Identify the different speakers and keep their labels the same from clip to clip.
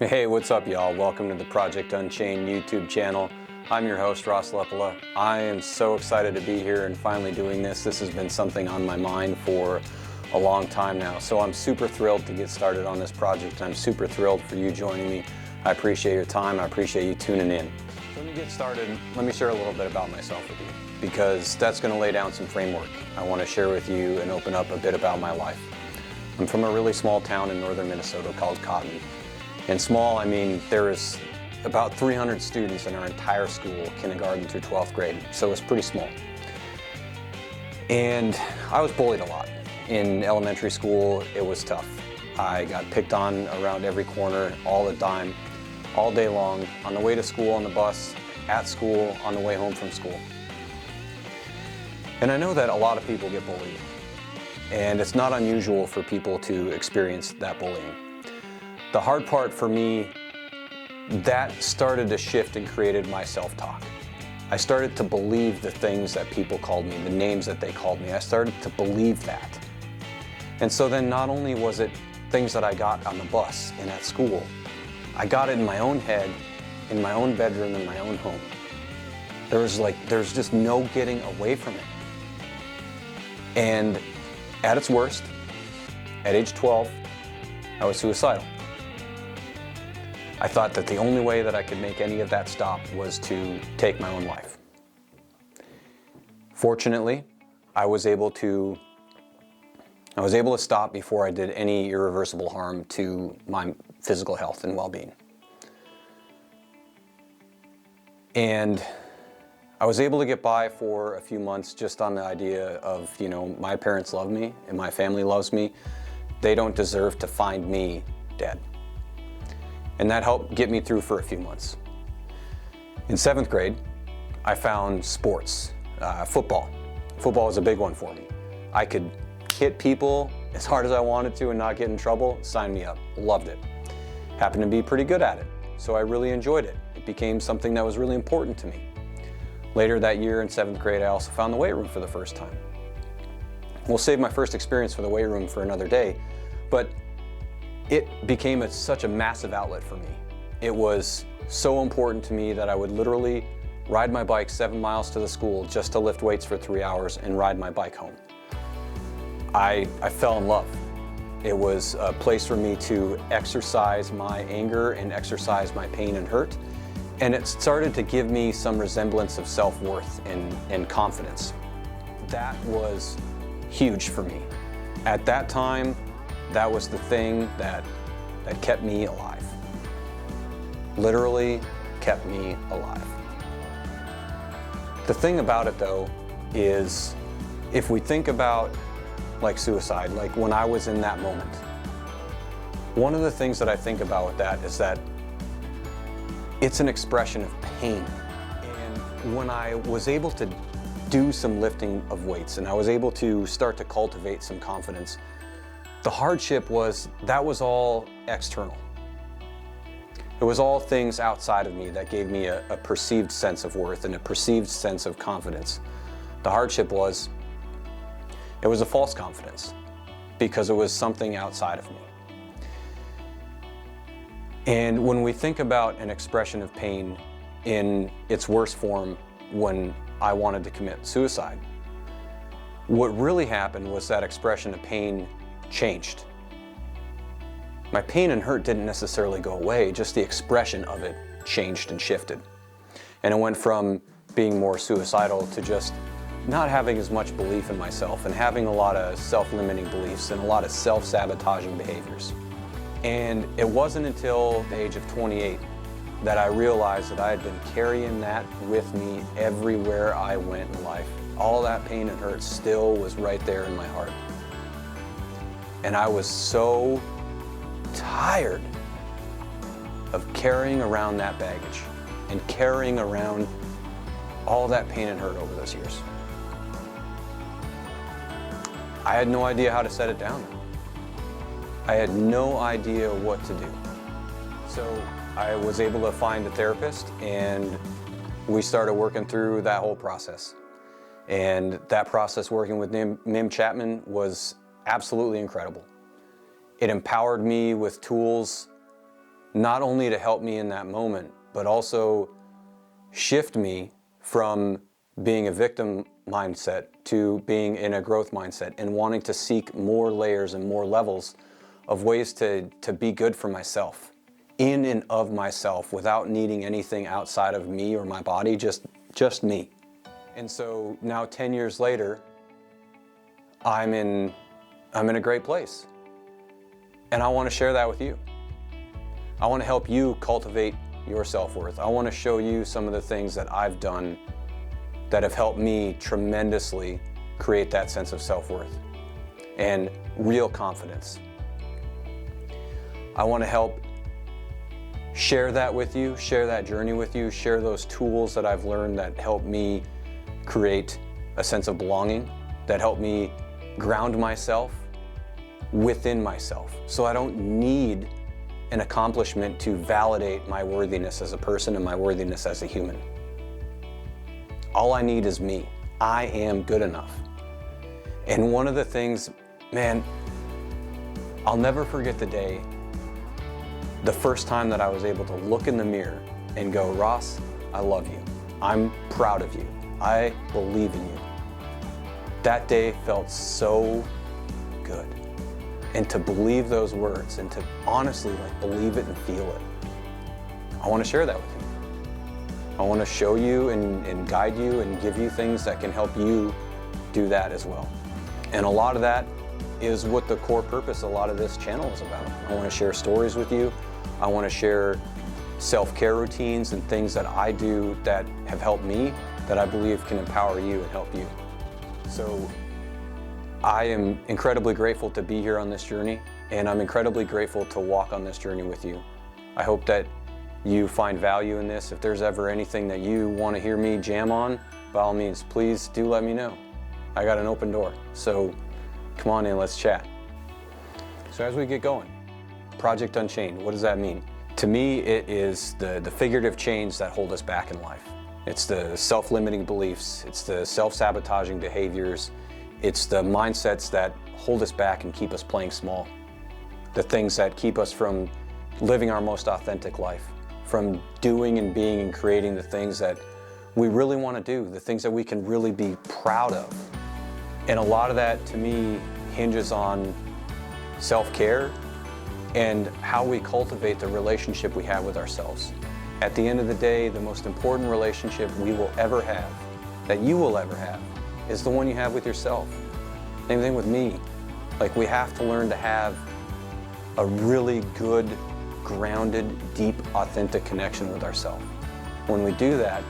Speaker 1: Hey, what's up, y'all? Welcome to the Project UnchainED YouTube channel. I'm your host, Ross Leppala. I am so excited to be here and finally doing this. This has been something on my mind for a long time now. So I'm super thrilled to get started on this project. I'm super thrilled for you joining me. I appreciate your time. I appreciate you tuning in. So let me get started. Let me share a little bit about myself with you, because that's going to lay down some framework. I want to share with you and open up a bit about my life. I'm from a really small town in northern Minnesota called Cotton. And small, I mean, there is about 300 students in our entire school, kindergarten through 12th grade, so it's pretty small. And I was bullied a lot. In elementary school, it was tough. I got picked on around every corner, all the time, all day long, on the way to school, on the bus, at school, on the way home from school. And I know that a lot of people get bullied, and it's not unusual for people to experience that bullying. The hard part for me, that started to shift and created my self-talk. I started to believe the things that people called me, the names that they called me. I started to believe that. And so then not only was it things that I got on the bus and at school, I got it in my own head, in my own bedroom, in my own home. There's just no getting away from it. And at its worst, at age 12, I was suicidal. I thought that the only way that I could make any of that stop was to take my own life. Fortunately, I was able to stop before I did any irreversible harm to my physical health and well-being. And I was able to get by for a few months just on the idea of, my parents love me and my family loves me. They don't deserve to find me dead. And that helped get me through for a few months. In 7th grade, I found sports, football. Football was a big one for me. I could hit people as hard as I wanted to and not get in trouble. Sign me up. Loved it. Happened to be pretty good at it, so I really enjoyed it. It became something that was really important to me. Later that year in 7th grade, I also found the weight room for the first time. We'll save my first experience for the weight room for another day, but it became such a massive outlet for me. It was so important to me that I would literally ride my bike 7 miles to the school just to lift weights for 3 hours and ride my bike home. I fell in love. It was a place for me to exercise my anger and exercise my pain and hurt. And it started to give me some resemblance of self-worth and confidence. That was huge for me. At that time, that was the thing that kept me alive. Literally kept me alive. The thing about it, though, is if we think about like suicide, like when I was in that moment, one of the things that I think about with that is that it's an expression of pain. And when I was able to do some lifting of weights and I was able to start to cultivate some confidence, the hardship was that was all external. It was all things outside of me that gave me a perceived sense of worth and a perceived sense of confidence. The hardship was, it was a false confidence because it was something outside of me. And when we think about an expression of pain in its worst form, when I wanted to commit suicide, what really happened was that expression of pain changed. My pain and hurt didn't necessarily go away, just the expression of it changed and shifted. And it went from being more suicidal to just not having as much belief in myself and having a lot of self-limiting beliefs and a lot of self-sabotaging behaviors. And it wasn't until the age of 28 that I realized that I had been carrying that with me everywhere I went in life. All that pain and hurt still was right there in my heart. And I was so tired of carrying around that baggage and carrying around all that pain and hurt over those years. I had no idea how to set it down. I had no idea what to do. So I was able to find a therapist and we started working through that whole process. And that process working with Mim Chapman was absolutely incredible. It empowered me with tools not only to help me in that moment, but also shift me from being a victim mindset to being in a growth mindset and wanting to seek more layers and more levels of ways to be good for myself, in and of myself, without needing anything outside of me or my body, just me. And so now 10 years later, I'm in a great place. And I want to share that with you. I want to help you cultivate your self-worth. I want to show you some of the things that I've done that have helped me tremendously create that sense of self-worth and real confidence. I want to help share that with you, share that journey with you, share those tools that I've learned that help me create a sense of belonging, that help me ground myself within myself, so I don't need an accomplishment to validate my worthiness as a person and my worthiness as a human. All I need is me. I am good enough. And one of the things, man, I'll never forget the first time that I was able to look in the mirror and go, Ross, I love you. I'm proud of you. I believe in you. That day felt so good. And to believe those words and to honestly believe it and feel it, I want to share that with you. I want to show you and guide you and give you things that can help you do that as well. And a lot of that is what the core purpose, a lot of this channel is about. I want to share stories with you. I want to share self-care routines and things that I do that have helped me, that I believe can empower you and help you. So I am incredibly grateful to be here on this journey, and I'm incredibly grateful to walk on this journey with you. I hope that you find value in this. If there's ever anything that you want to hear me jam on, by all means, please do let me know. I got an open door, so come on in, let's chat. So as we get going, Project UnchainED, what does that mean? To me, it is the figurative chains that hold us back in life. It's the self-limiting beliefs, it's the self-sabotaging behaviors, it's the mindsets that hold us back and keep us playing small. The things that keep us from living our most authentic life, from doing and being and creating the things that we really want to do, the things that we can really be proud of. And a lot of that, to me, hinges on self-care and how we cultivate the relationship we have with ourselves. At the end of the day, the most important relationship we will ever have, that you will ever have, is the one you have with yourself. Same thing with me. We have to learn to have a really good, grounded, deep, authentic connection with ourselves. When we do that,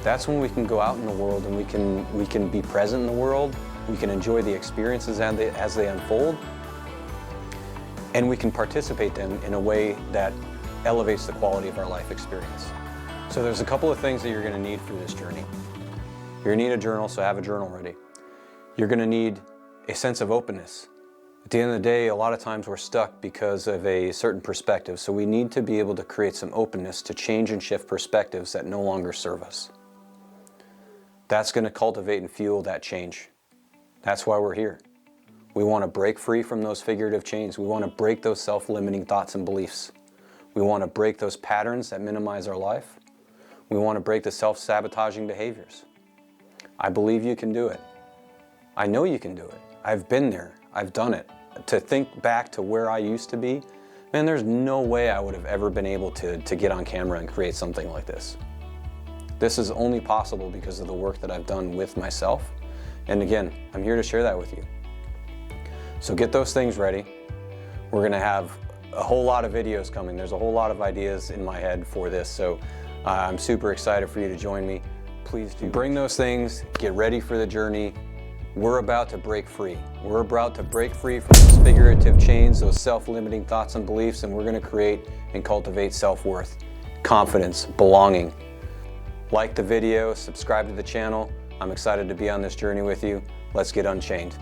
Speaker 1: that's when we can go out in the world and we can be present in the world, we can enjoy the experiences as they unfold, and we can participate them in a way that elevates the quality of our life experience. So there's a couple of things that you're going to need for this journey. You're going to need a journal, so have a journal ready. You're going to need a sense of openness. At the end of the day, a lot of times we're stuck because of a certain perspective, so we need to be able to create some openness to change and shift perspectives that no longer serve us. That's going to cultivate and fuel that change. That's why we're here. We want to break free from those figurative chains. We want to break those self-limiting thoughts and beliefs. We want to break those patterns that minimize our life. We want to break the self-sabotaging behaviors. I believe you can do it. I know you can do it. I've been there. I've done it. To think back to where I used to be, man, there's no way I would have ever been able to get on camera and create something like this. This is only possible because of the work that I've done with myself. And again, I'm here to share that with you. So get those things ready. We're going to have a whole lot of videos coming. There's a whole lot of ideas in my head for this. So I'm super excited for you to join me. Please do bring those things, get ready for the journey. We're about to break free. We're about to break free from those figurative chains, those self-limiting thoughts and beliefs, and we're going to create and cultivate self-worth, confidence, belonging. Like the video, subscribe to the channel. I'm excited to be on this journey with you. Let's get unchained.